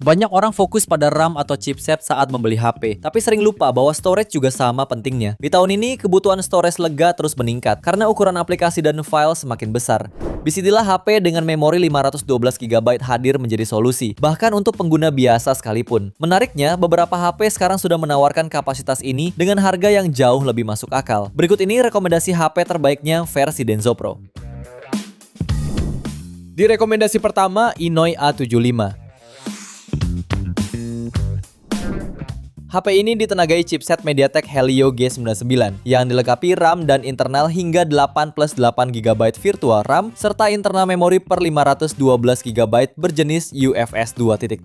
Banyak orang fokus pada RAM atau chipset saat membeli HP, tapi sering lupa bahwa storage juga sama pentingnya. Di tahun ini, kebutuhan storage lega terus meningkat karena ukuran aplikasi dan file semakin besar. Disinilah HP dengan memori 512GB hadir menjadi solusi, bahkan untuk pengguna biasa sekalipun. Menariknya, beberapa HP sekarang sudah menawarkan kapasitas ini dengan harga yang jauh lebih masuk akal. Berikut ini rekomendasi HP terbaiknya versi Denso Pro. Di rekomendasi pertama, Inoi A75. HP ini ditenagai chipset MediaTek Helio G99 yang dilengkapi RAM dan internal hingga 8+8GB virtual RAM serta internal memori per 512GB berjenis UFS 2.2.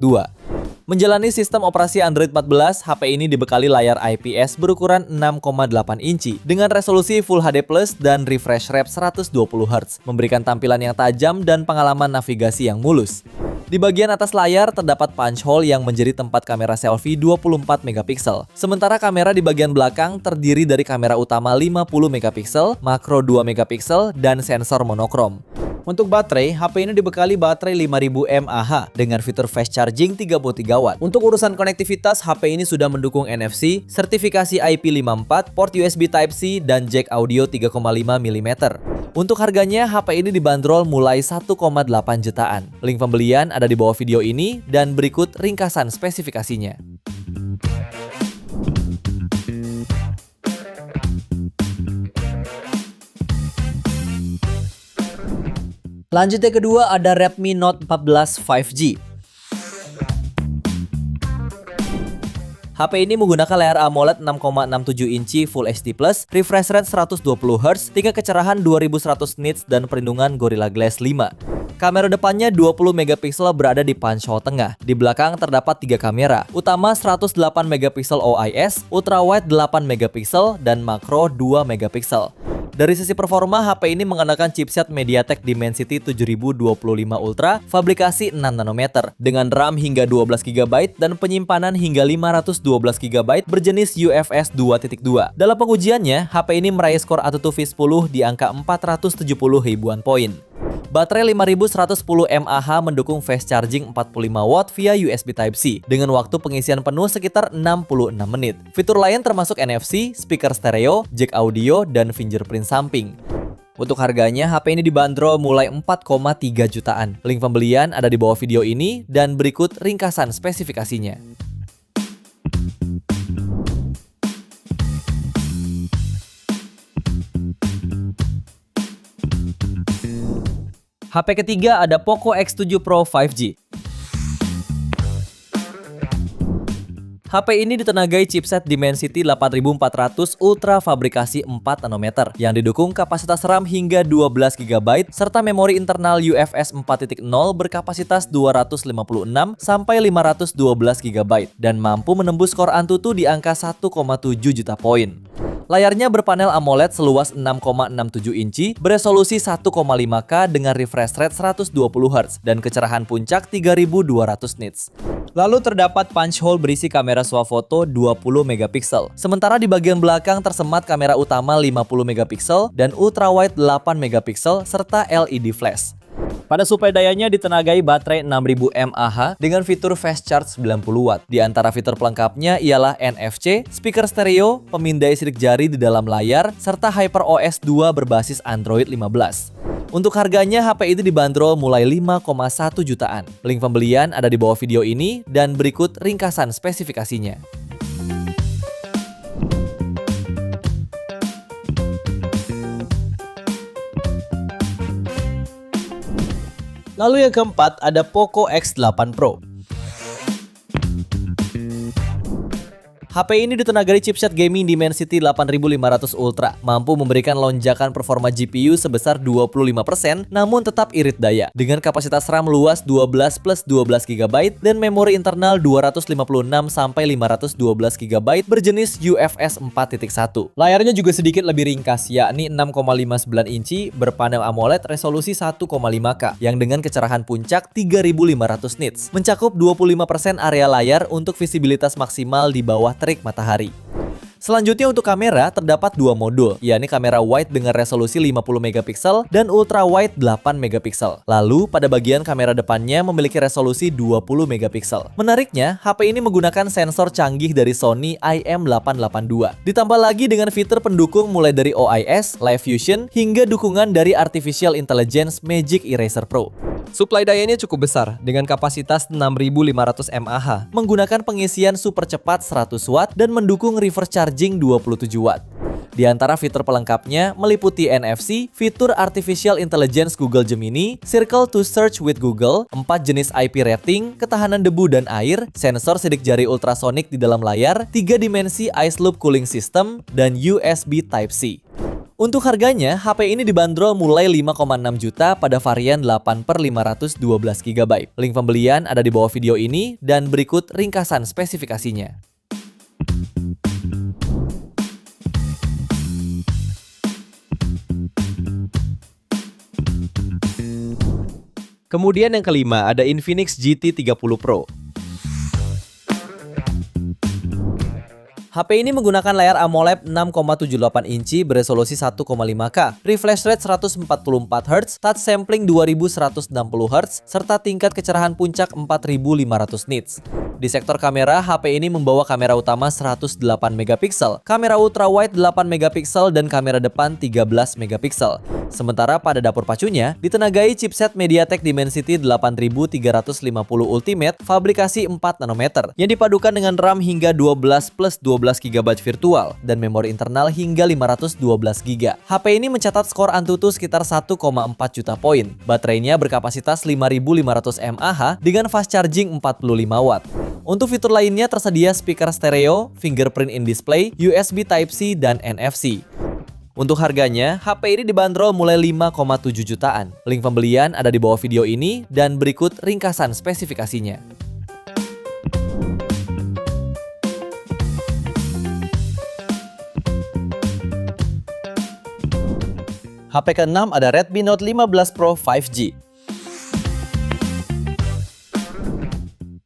Menjalani sistem operasi Android 14, HP ini dibekali layar IPS berukuran 6,8 inci dengan resolusi Full HD+ dan refresh rate 120Hz, memberikan tampilan yang tajam dan pengalaman navigasi yang mulus. Di bagian atas layar terdapat punch hole yang menjadi tempat kamera selfie 24MP. Sementara kamera di bagian belakang terdiri dari kamera utama 50MP, makro 2MP, dan sensor monokrom. Untuk baterai, HP ini dibekali baterai 5000 mAh dengan fitur fast charging 33W. Untuk urusan konektivitas, HP ini sudah mendukung NFC, sertifikasi IP54, port USB Type-C, dan jack audio 3,5mm. Untuk harganya, HP ini dibanderol mulai 1,8 jutaan. Link pembelian ada di bawah video ini dan berikut ringkasan spesifikasinya. Lanjut yang kedua ada Redmi Note 14 5G. HP ini menggunakan layar AMOLED 6,67 inci Full HD+, refresh rate 120Hz, tingkat kecerahan 2100 nits dan perlindungan Gorilla Glass 5. Kamera depannya 20MP berada di punch hole tengah. Di belakang terdapat 3 kamera, utama 108MP OIS, ultrawide 8MP, dan makro 2MP. Dari sisi performa, HP ini menggunakan chipset MediaTek Dimensity 7025 Ultra, fabrikasi 6nm, dengan RAM hingga 12GB dan penyimpanan hingga 512GB berjenis UFS 2.2. Dalam pengujiannya, HP ini meraih skor AnTuTu V10 di angka 470 ribuan poin. Baterai 5110 mAh mendukung fast charging 45W via USB Type-C dengan waktu pengisian penuh sekitar 66 menit. Fitur lain termasuk NFC, speaker stereo, jack audio, dan fingerprint samping. Untuk harganya, HP ini dibanderol mulai 4,3 jutaan. Link pembelian ada di bawah video ini dan berikut ringkasan spesifikasinya. HP ketiga ada Poco X7 Pro 5G. HP ini ditenagai chipset Dimensity 8400 Ultra fabrikasi 4nm yang didukung kapasitas RAM hingga 12GB serta memori internal UFS 4.0 berkapasitas 256 sampai 512GB dan mampu menembus skor AnTuTu di angka 1,7 juta poin. Layarnya berpanel AMOLED seluas 6,67 inci, beresolusi 1,5K dengan refresh rate 120Hz dan kecerahan puncak 3200 nits. Lalu terdapat punch hole berisi kamera swafoto 20MP. Sementara di bagian belakang tersemat kamera utama 50MP dan ultrawide 8MP serta LED flash. Pada suplai dayanya ditenagai baterai 6000 mAh dengan fitur fast charge 90W. Di antara fitur pelengkapnya ialah NFC, speaker stereo, pemindai sidik jari di dalam layar, serta HyperOS 2 berbasis Android 15. Untuk harganya, HP ini dibanderol mulai 5,1 jutaan. Link pembelian ada di bawah video ini dan berikut ringkasan spesifikasinya. Lalu yang keempat ada Poco X8 Pro. HP ini ditenagai chipset gaming Dimensity 8500 Ultra, mampu memberikan lonjakan performa GPU sebesar 25% namun tetap irit daya. Dengan kapasitas RAM luas 12+12GB dan memori internal 256 sampai 512GB berjenis UFS 4.1. Layarnya juga sedikit lebih ringkas, yakni 6,59 inci berpanel AMOLED resolusi 1,5K yang dengan kecerahan puncak 3500 nits, mencakup 25% area layar untuk visibilitas maksimal di bawah terik matahari. Selanjutnya untuk kamera terdapat dua modul, yakni kamera wide dengan resolusi 50 megapiksel dan ultra wide 8 megapiksel. Lalu pada bagian kamera depannya memiliki resolusi 20 megapiksel. Menariknya, HP ini menggunakan sensor canggih dari Sony IM882. Ditambah lagi dengan fitur pendukung mulai dari OIS, Live Fusion, hingga dukungan dari Artificial Intelligence Magic Eraser Pro. Suplai dayanya cukup besar dengan kapasitas 6500 mAh, Menggunakan pengisian super cepat 100 watt dan mendukung reverse charging 27 watt. Di antara fitur pelengkapnya meliputi NFC, fitur Artificial Intelligence Google Gemini, Circle to Search with Google, 4 jenis IP rating, ketahanan debu dan air, sensor sidik jari ultrasonik di dalam layar, 3 dimensi Ice Loop Cooling System, dan USB Type-C. Untuk harganya, HP ini dibanderol mulai 5,6 juta pada varian 8/512 GB. Link pembelian ada di bawah video ini dan berikut ringkasan spesifikasinya. Kemudian yang kelima ada Infinix GT 30 Pro. HP ini menggunakan layar AMOLED 6,78 inci beresolusi 1,5K, refresh rate 144 Hz, touch sampling 2160 Hz, serta tingkat kecerahan puncak 4500 nits. Di sektor kamera, HP ini membawa kamera utama 108 megapiksel, kamera ultrawide 8 megapiksel, dan kamera depan 13 megapiksel. Sementara pada dapur pacunya, ditenagai chipset MediaTek Dimensity 8350 Ultimate fabrikasi 4 nanometer yang dipadukan dengan RAM hingga 12 plus 12 GB virtual dan memori internal hingga 512 GB. HP ini mencatat skor Antutu sekitar 1,4 juta poin. Baterainya berkapasitas 5500 mAh dengan fast charging 45 watt. Untuk fitur lainnya tersedia speaker stereo, fingerprint in display, USB Type-C, dan NFC. Untuk harganya, HP ini dibanderol mulai 5,7 jutaan. Link pembelian ada di bawah video ini dan berikut ringkasan spesifikasinya. HP ke-6 ada Redmi Note 15 Pro 5G.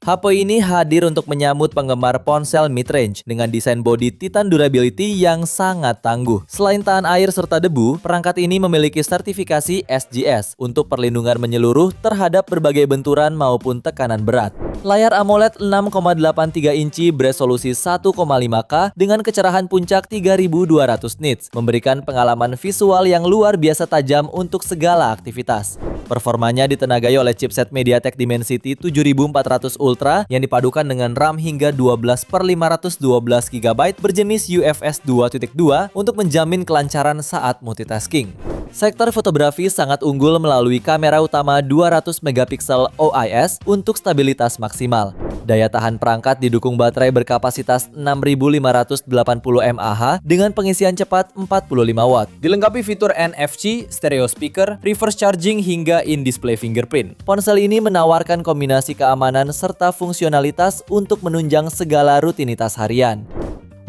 HP ini hadir untuk menyambut penggemar ponsel mid-range dengan desain bodi Titan Durability yang sangat tangguh. Selain tahan air serta debu, perangkat ini memiliki sertifikasi SGS untuk perlindungan menyeluruh terhadap berbagai benturan maupun tekanan berat. Layar AMOLED 6,83 inci beresolusi 1,5K dengan kecerahan puncak 3200 nits, memberikan pengalaman visual yang luar biasa tajam untuk segala aktivitas. Performanya ditenagai oleh chipset MediaTek Dimensity 7400 Ultra yang dipadukan dengan RAM hingga 12/512 GB berjenis UFS 2.2 untuk menjamin kelancaran saat multitasking. Sektor fotografi sangat unggul melalui kamera utama 200 megapiksel OIS untuk stabilitas maksimal. Daya tahan perangkat didukung baterai berkapasitas 6580 mAh dengan pengisian cepat 45 watt. Dilengkapi fitur NFC, stereo speaker, reverse charging hingga in-display fingerprint. Ponsel ini menawarkan kombinasi keamanan serta fungsionalitas untuk menunjang segala rutinitas harian.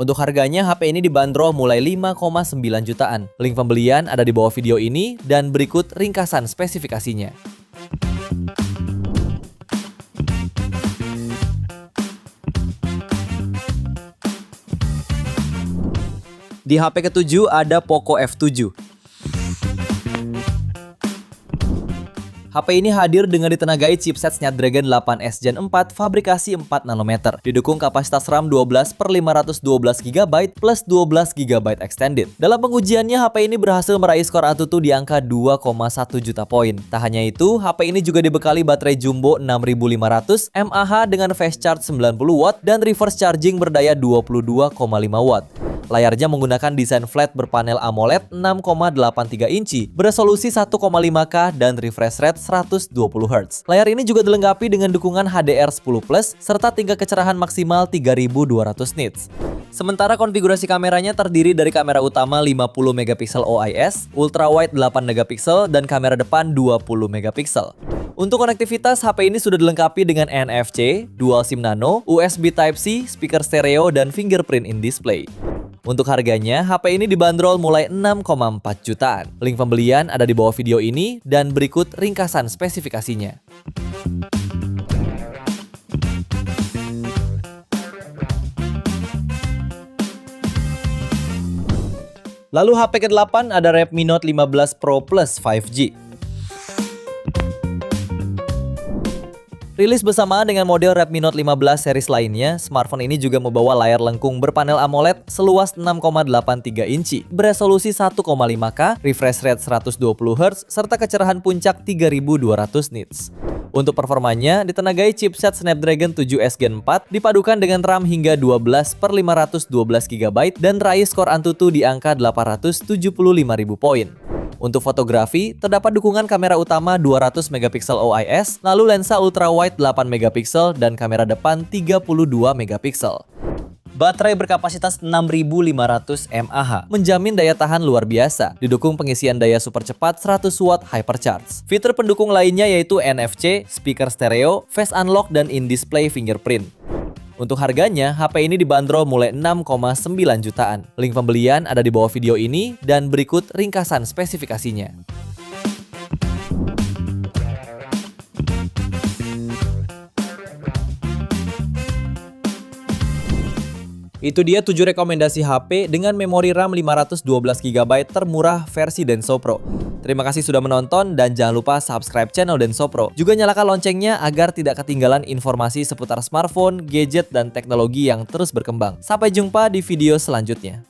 Untuk harganya, HP ini dibanderol mulai 5,9 jutaan. Link pembelian ada di bawah video ini dan berikut ringkasan spesifikasinya. Di HP ke-7 ada Poco F7. HP ini hadir dengan ditenagai chipset Snapdragon 8S Gen 4 fabrikasi 4 nanometer. Didukung kapasitas RAM 12/512 GB plus 12 GB extended. Dalam pengujiannya, HP ini berhasil meraih skor Antutu di angka 2,1 juta poin. Tak hanya itu, HP ini juga dibekali baterai jumbo 6500 mAh dengan fast charge 90 watt dan reverse charging berdaya 22,5 watt. Layarnya menggunakan desain flat berpanel AMOLED 6,83 inci, beresolusi 1,5K dan refresh rate 120 Hz. Layar ini juga dilengkapi dengan dukungan HDR10+, serta tingkat kecerahan maksimal 3200 nits. Sementara konfigurasi kameranya terdiri dari kamera utama 50 megapiksel OIS, ultrawide 8 megapiksel, dan kamera depan 20 megapiksel. Untuk konektivitas, HP ini sudah dilengkapi dengan NFC, Dual SIM Nano, USB Type-C, speaker stereo, dan fingerprint in display. Untuk harganya, HP ini dibanderol mulai 6,4 jutaan. Link pembelian ada di bawah video ini dan berikut ringkasan spesifikasinya. Lalu HP ke-8 ada Redmi Note 15 Pro Plus 5G. Rilis bersamaan dengan model Redmi Note 15 series lainnya, smartphone ini juga membawa layar lengkung berpanel AMOLED seluas 6,83 inci, beresolusi 1,5K, refresh rate 120Hz, serta kecerahan puncak 3200 nits. Untuk performanya, ditenagai chipset Snapdragon 7S Gen 4, dipadukan dengan RAM hingga 12/512GB dan raih skor Antutu di angka 875.000 poin. Untuk fotografi, terdapat dukungan kamera utama 200 megapiksel OIS, lalu lensa ultrawide 8 megapiksel dan kamera depan 32 megapiksel. Baterai berkapasitas 6500 mAh, menjamin daya tahan luar biasa, didukung pengisian daya super cepat 100 watt hypercharge. Fitur pendukung lainnya yaitu NFC, speaker stereo, face unlock, dan in-display fingerprint. Untuk harganya, HP ini dibanderol mulai 6,9 jutaan. Link pembelian ada di bawah video ini dan berikut ringkasan spesifikasinya. Itu dia 7 rekomendasi HP dengan memori RAM 512GB termurah versi Denso Pro. Terima kasih sudah menonton dan jangan lupa subscribe channel Denso Pro. Juga nyalakan loncengnya agar tidak ketinggalan informasi seputar smartphone, gadget, dan teknologi yang terus berkembang. Sampai jumpa di video selanjutnya.